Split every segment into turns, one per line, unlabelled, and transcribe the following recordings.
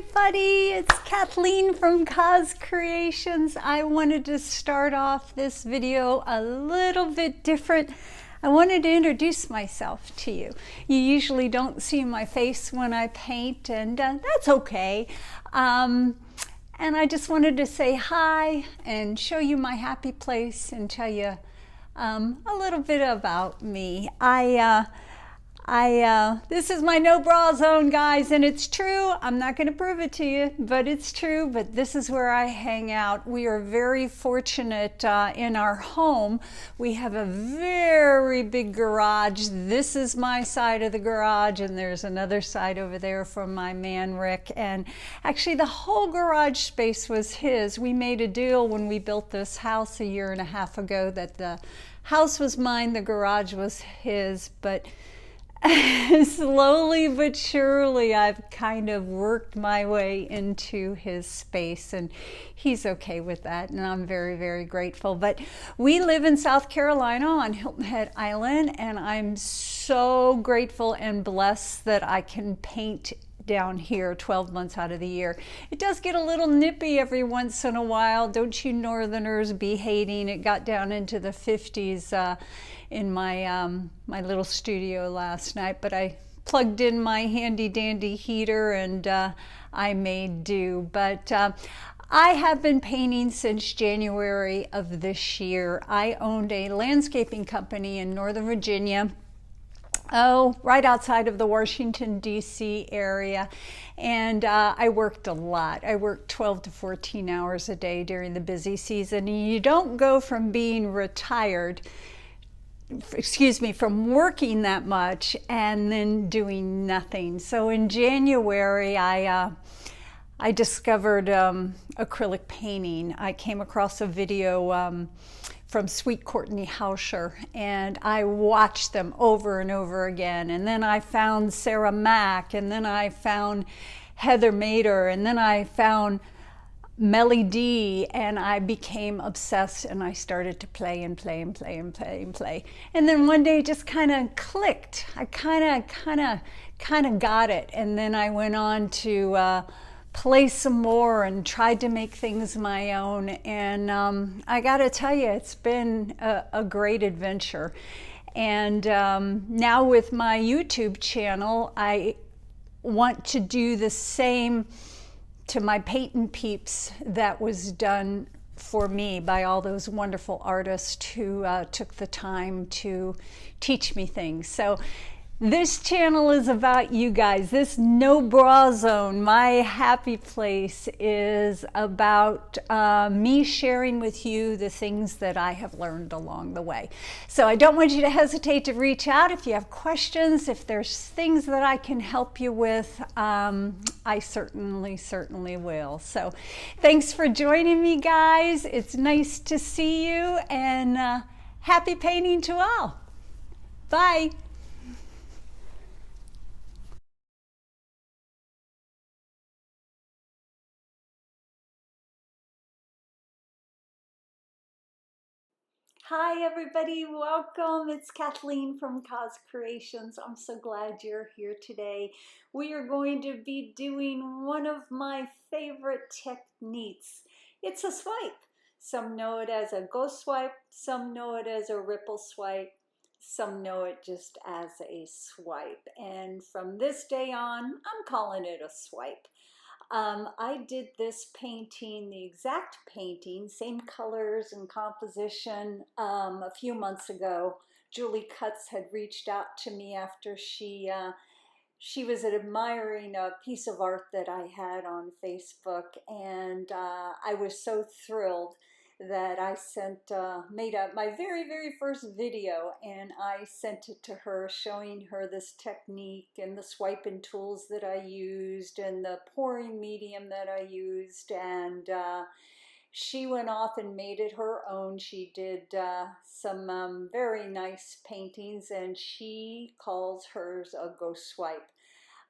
everybody, it's Kathleen from COZ Creations. I wanted to start off this video a little bit different. I wanted to introduce myself to you. You usually don't see my face when I paint, and that's okay. And I just wanted to say hi and show you my happy place and tell you a little bit about me. This is my no bra zone, guys, and it's true. I'm not going to prove it to you, but it's true. But this is where I hang out. We are very fortunate in our home. We have a very big garage. This is my side of the garage, and there's another side over there from my man, Rick. And actually, the whole garage space was his. We made a deal when we built this house a year and a half ago that the house was mine, the garage was his, but slowly but surely I've kind of worked my way into his space, and he's okay with that, and I'm very, very grateful. But we live in South Carolina on Hilton Head Island, and I'm so grateful and blessed that I can paint down here 12 months out of the year. It does get a little nippy every once in a while. Don't you northerners be hating. It got down into the 50s in my my little studio last night, but I plugged in my handy dandy heater and I made do. But I have been painting since January of this year. I owned a landscaping company in Northern Virginia, right outside of the Washington, D.C. area. And I worked a lot. I worked 12 to 14 hours a day during the busy season. And you don't go from being retired, from working that much and then doing nothing. So in January, I discovered acrylic painting. I came across a video from Sweet Courtney Hauscher, and I watched them over and over again. And then I found Sarah Mack, and then I found Heather Mader, and then I found Melly D, and I became obsessed, and I started to play and play and play and play and play. And then one day it just kind of clicked. I kind of got it. And then I went on to play some more and tried to make things my own. And I got to tell you, it's been a great adventure. And now with my YouTube channel, I want to do the same to my painting peeps that was done for me by all those wonderful artists who took the time to teach me things. So this channel is about you guys. This no bra zone, my happy place, is about me sharing with you the things that I have learned along the way. So I don't want you to hesitate to reach out if you have questions, if there's things that I can help you with. I certainly will. So thanks for joining me, guys. It's nice to see you, and happy painting to all. Bye. Hi everybody, welcome. It's Kathleen from COZ Creations. I'm so glad you're here today. We are going to be doing one of my favorite techniques. It's a swipe. Some know it as a ghost swipe, some know it as a ripple swipe, some know it just as a swipe. And from this day on, I'm calling it a swipe. I did this painting, the exact painting, same colors and composition, a few months ago. Julie Cutts had reached out to me after she was admiring a piece of art that I had on Facebook, and I was so thrilled that I made up my very first video, and I sent it to her, showing her this technique and the swiping tools that I used and the pouring medium that I used, and she went off and made it her own. She did some very nice paintings, and she calls hers a ghost swipe.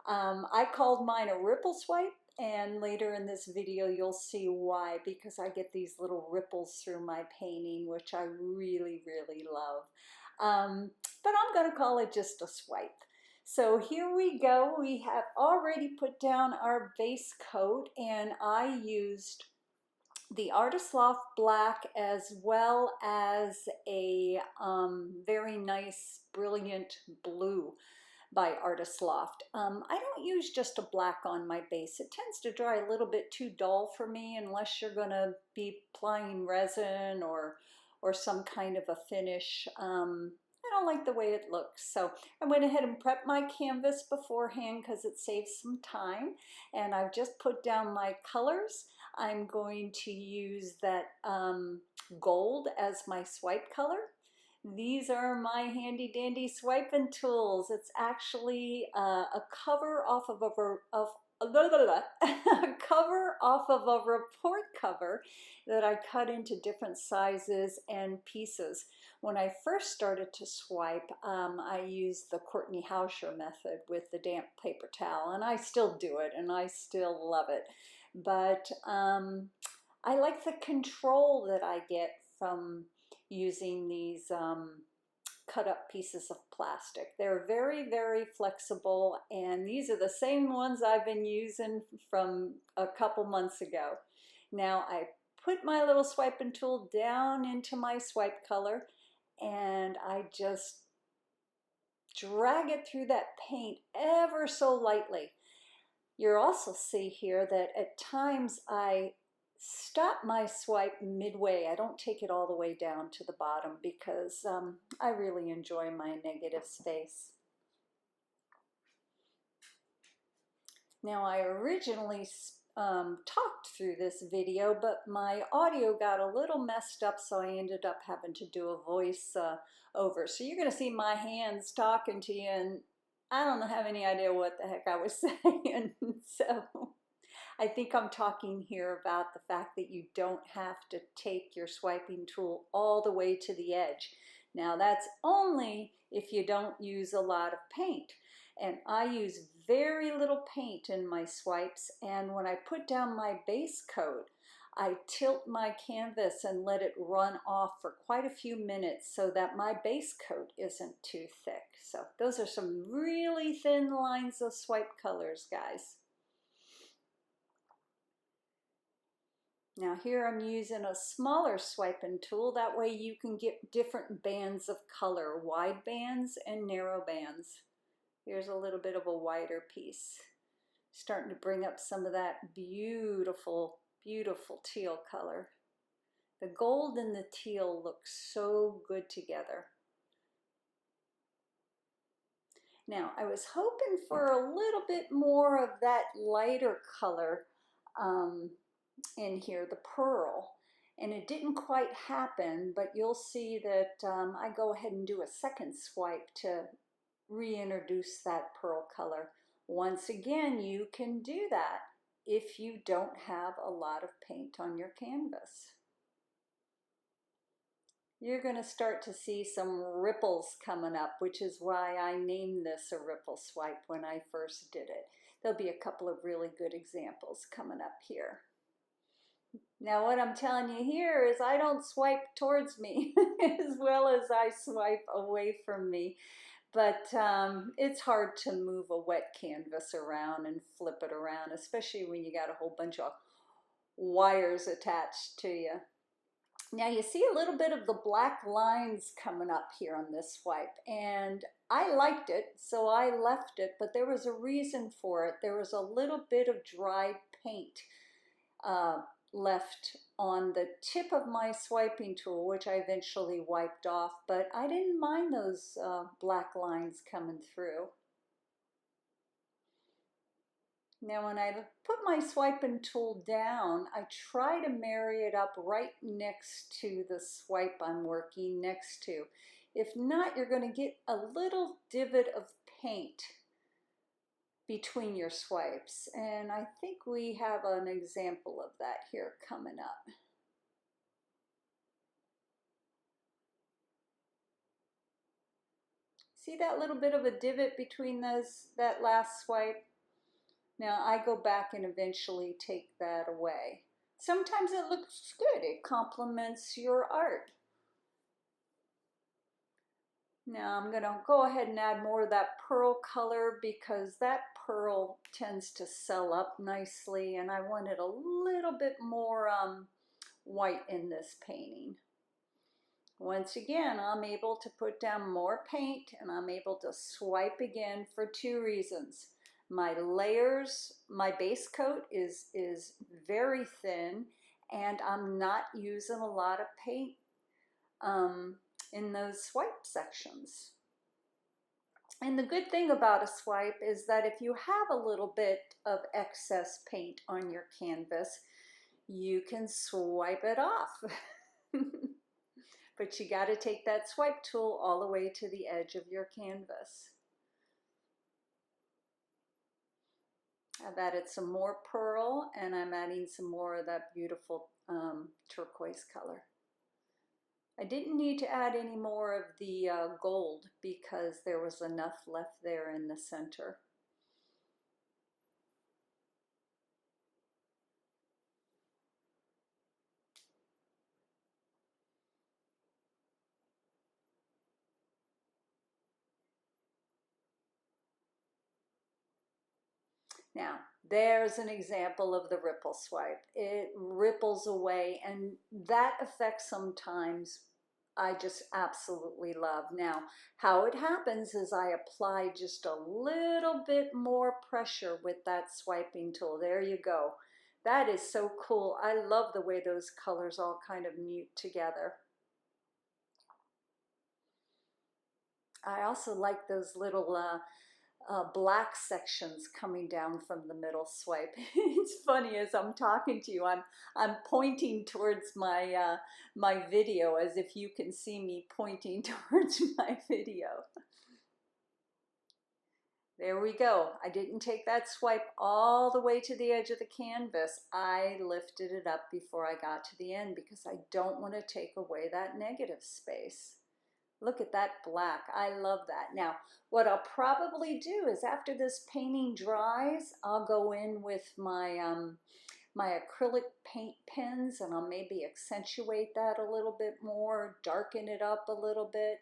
I called mine a ripple swipe, and later in this video you'll see why, because I get these little ripples through my painting, which I really love. But I'm going to call it just a swipe. So here we go. We have already put down our base coat, and I used the Artist Loft Black as well as a very nice, brilliant blue by Artist Loft. I don't use just a black on my base. It tends to dry a little bit too dull for me unless you're going to be applying resin or some kind of a finish. I don't like the way it looks. So I went ahead and prepped my canvas beforehand because it saves some time. And I've just put down my colors. I'm going to use that gold as my swipe color. These are my handy dandy swiping tools. It's actually a cover off of a cover off of a report cover that I cut into different sizes and pieces. When I first started to swipe, I used the Courtney Hausher method with the damp paper towel, and I still do it, and I still love it. But I like the control that I get from using these cut up pieces of plastic. They're very, very flexible, and these are the same ones I've been using from a couple months ago. Now I put my little swiping tool down into my swipe color, and I just drag it through that paint ever so lightly. You'll also see here that at times I stop my swipe midway. I don't take it all the way down to the bottom because I really enjoy my negative space. Now I originally talked through this video, but my audio got a little messed up, so I ended up having to do a voice over. So you're going to see my hands talking to you, and I don't have any idea what the heck I was saying. So I think I'm talking here about the fact that you don't have to take your swiping tool all the way to the edge. Now that's only if you don't use a lot of paint. And I use very little paint in my swipes, and when I put down my base coat, I tilt my canvas and let it run off for quite a few minutes so that my base coat isn't too thick. So those are some really thin lines of swipe colors, guys. Now here I'm using a smaller swiping tool. That way you can get different bands of color, wide bands and narrow bands. Here's a little bit of a wider piece. Starting to bring up some of that beautiful, beautiful teal color. The gold and the teal look so good together. Now I was hoping for a little bit more of that lighter color in here, the pearl, and it didn't quite happen, but you'll see that I go ahead and do a second swipe to reintroduce that pearl color. Once again, you can do that if you don't have a lot of paint on your canvas. You're going to start to see some ripples coming up, which is why I named this a ripple swipe when I first did it. There'll be a couple of really good examples coming up here. Now what I'm telling you here is I don't swipe towards me as well as I swipe away from me. But it's hard to move a wet canvas around and flip it around, especially when you got a whole bunch of wires attached to you. Now you see a little bit of the black lines coming up here on this swipe, and I liked it, so I left it, but there was a reason for it. There was a little bit of dry paint left on the tip of my swiping tool, which I eventually wiped off, but I didn't mind those black lines coming through. Now when I put my swiping tool down, I try to marry it up right next to the swipe I'm working next to. If not, you're going to get a little divot of paint between your swipes, and I think we have an example of that here coming up. See that little bit of a divot between that last swipe? Now I go back and eventually take that away. Sometimes it looks good, it complements your art. Now I'm going to go ahead and add more of that pearl color because that pearl tends to sell up nicely, and I wanted a little bit more white in this painting. Once again, I'm able to put down more paint and I'm able to swipe again for two reasons. My layers, my base coat is very thin, and I'm not using a lot of paint in those swipe sections. And the good thing about a swipe is that if you have a little bit of excess paint on your canvas, you can swipe it off. But you got to take that swipe tool all the way to the edge of your canvas. I've added some more pearl, and I'm adding some more of that beautiful turquoise color. I didn't need to add any more of the gold because there was enough left there in the center. Now, there's an example of the ripple swipe. It ripples away, and that effect sometimes I just absolutely love. Now, how it happens is I apply just a little bit more pressure with that swiping tool. There you go. That is so cool. I love the way those colors all kind of mute together. I also like those little black sections coming down from the middle swipe. It's funny, as I'm talking to you, I'm pointing towards my my video as if you can see me pointing towards my video. There we go. I didn't take that swipe all the way to the edge of the canvas. I lifted it up before I got to the end because I don't want to take away that negative space. Look at that black. I love that. Now, what I'll probably do is after this painting dries, I'll go in with my my acrylic paint pens, and I'll maybe accentuate that a little bit more, darken it up a little bit.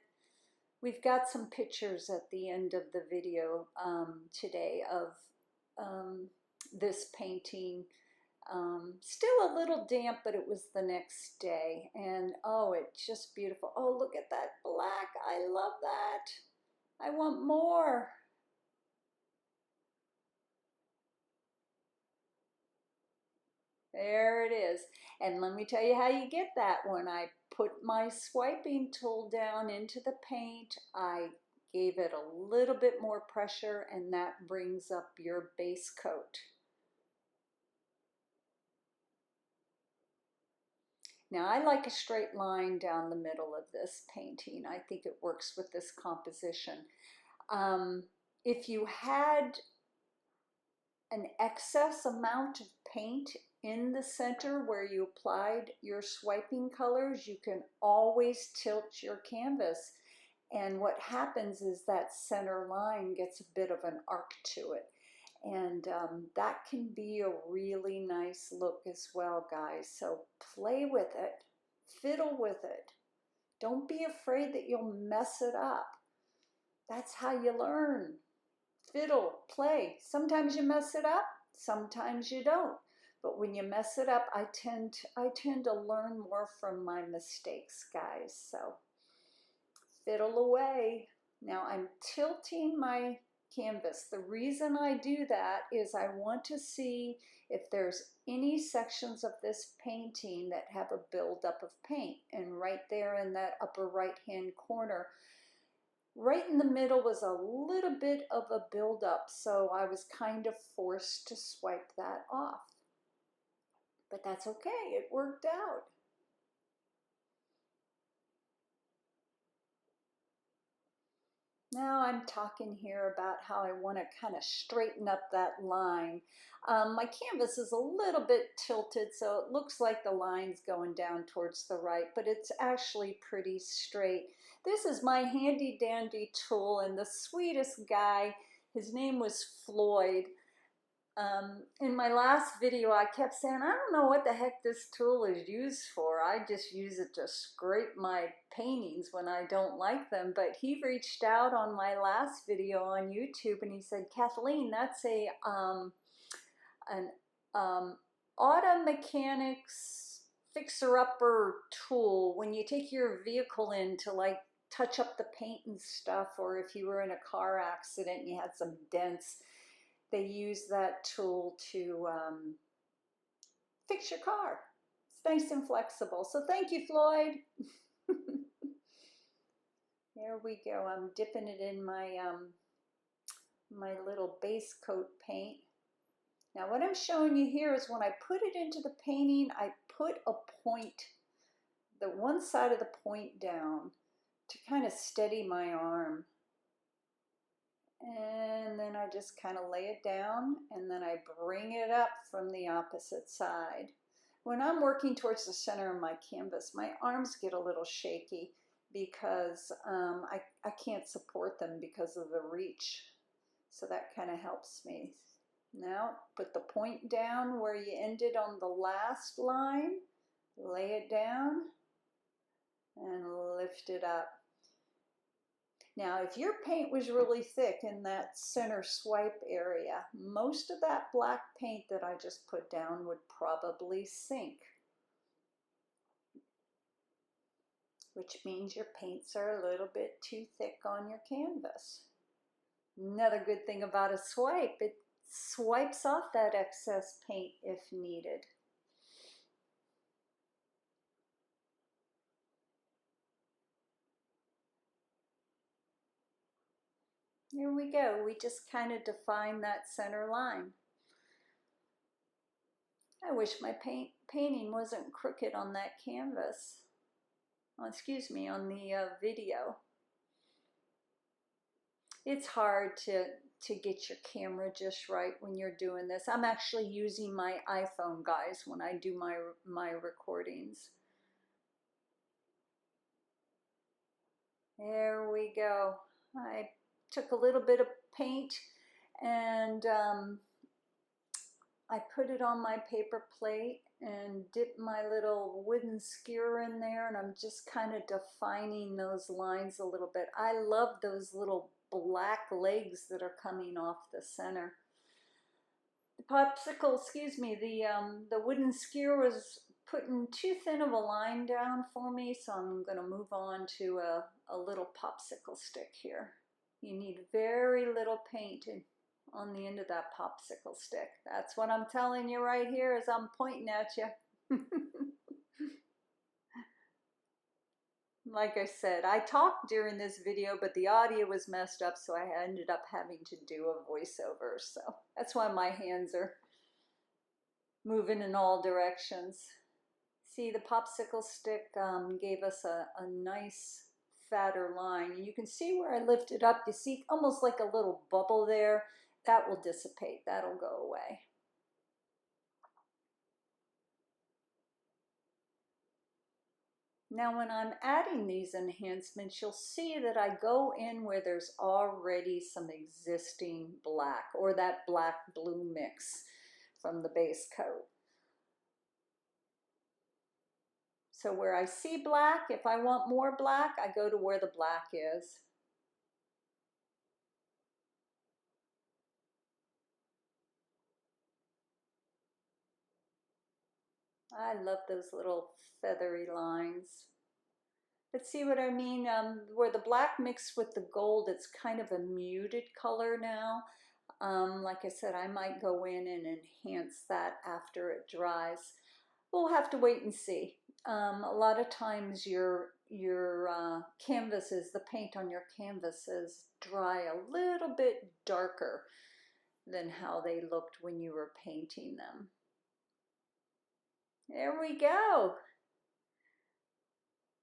We've got some pictures at the end of the video today of this painting. Still a little damp, but it was the next day, and oh, it's just beautiful. Oh, look at that black. I love that. I want more. There it is. And let me tell you how you get that. When I put my swiping tool down into the paint, I gave it a little bit more pressure, and that brings up your base coat. Now, I like a straight line down the middle of this painting. I think it works with this composition. If you had an excess amount of paint in the center where you applied your swiping colors, you can always tilt your canvas. And what happens is that center line gets a bit of an arc to it. And that can be a really nice look as well, guys. So play with it, fiddle with it. Don't be afraid that you'll mess it up. That's how you learn. Fiddle, play. Sometimes you mess it up, sometimes you don't. But when you mess it up, I tend to learn more from my mistakes, guys. So fiddle away. Now I'm tilting my canvas. The reason I do that is I want to see if there's any sections of this painting that have a buildup of paint. And right there in that upper right hand corner, right in the middle was a little bit of a buildup, so I was kind of forced to swipe that off. But that's okay, it worked out. Now I'm talking here about how I want to kind of straighten up that line. My canvas is a little bit tilted, so it looks like the line's going down towards the right, but it's actually pretty straight. This is my handy dandy tool, and the sweetest guy, his name was Floyd. In my last video, I kept saying, I don't know what the heck this tool is used for. I just use it to scrape my paintings when I don't like them. But he reached out on my last video on YouTube and he said, Kathleen, that's an auto mechanics fixer-upper tool. When you take your vehicle in to like touch up the paint and stuff, or if you were in a car accident and you had some dents, they use that tool to fix your car. It's nice and flexible. So thank you, Floyd. There we go. I'm dipping it in my my little base coat paint. Now what I'm showing you here is when I put it into the painting, I put a point, the one side of the point down to kind of steady my arm. And then I just kind of lay it down and then I bring it up from the opposite side. When I'm working towards the center of my canvas, my arms get a little shaky because I can't support them because of the reach. So that kind of helps me. Now put the point down where you ended on the last line, lay it down and lift it up. Now, if your paint was really thick in that center swipe area, most of that black paint that I just put down would probably sink, which means your paints are a little bit too thick on your canvas. Another good thing about a swipe, it swipes off that excess paint if needed. Here we go. We just kind of define that center line. I wish my painting wasn't crooked on that canvas. Oh, excuse me, on the video. It's hard to get your camera just right when you're doing this. I'm actually using my iPhone, guys, when I do my recordings. There we go. I took a little bit of paint and I put it on my paper plate and dipped my little wooden skewer in there, and I'm just kind of defining those lines a little bit. I love those little black legs that are coming off the center. The popsicle, excuse me, the wooden skewer was putting too thin of a line down for me, so I'm going to move on to a little popsicle stick here. You need very little paint on the end of that popsicle stick. That's what I'm telling you right here as I'm pointing at you. Like I said, I talked during this video, but the audio was messed up, so I ended up having to do a voiceover. So that's why my hands are moving in all directions. See, the popsicle stick gave us a nice fatter line. And you can see where I lifted up, you see almost like a little bubble there. That will dissipate, that'll go away. Now when I'm adding these enhancements, you'll see that I go in where there's already some existing black or that black-blue mix from the base coat. So where I see black, if I want more black, I go to where the black is. I love those little feathery lines. But see what I mean? Where the black mixed with the gold, it's kind of a muted color now. Like I said, I might go in and enhance that after it dries. We'll have to wait and see. A lot of times your canvases, the paint on your canvases dry a little bit darker than how they looked when you were painting them. There we go.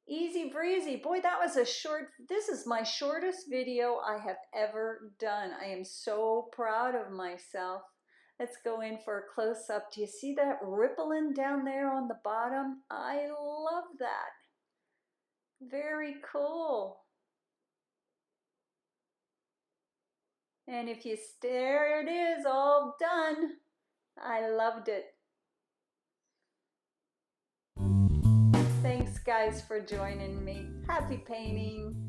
Easy breezy. Boy, that was a short, this is my shortest video I have ever done. I am so proud of myself. Let's go in for a close-up. Do you see that rippling down there on the bottom? I love that. Very cool. And if you stare, it is all done. I loved it. Thanks guys for joining me. Happy painting.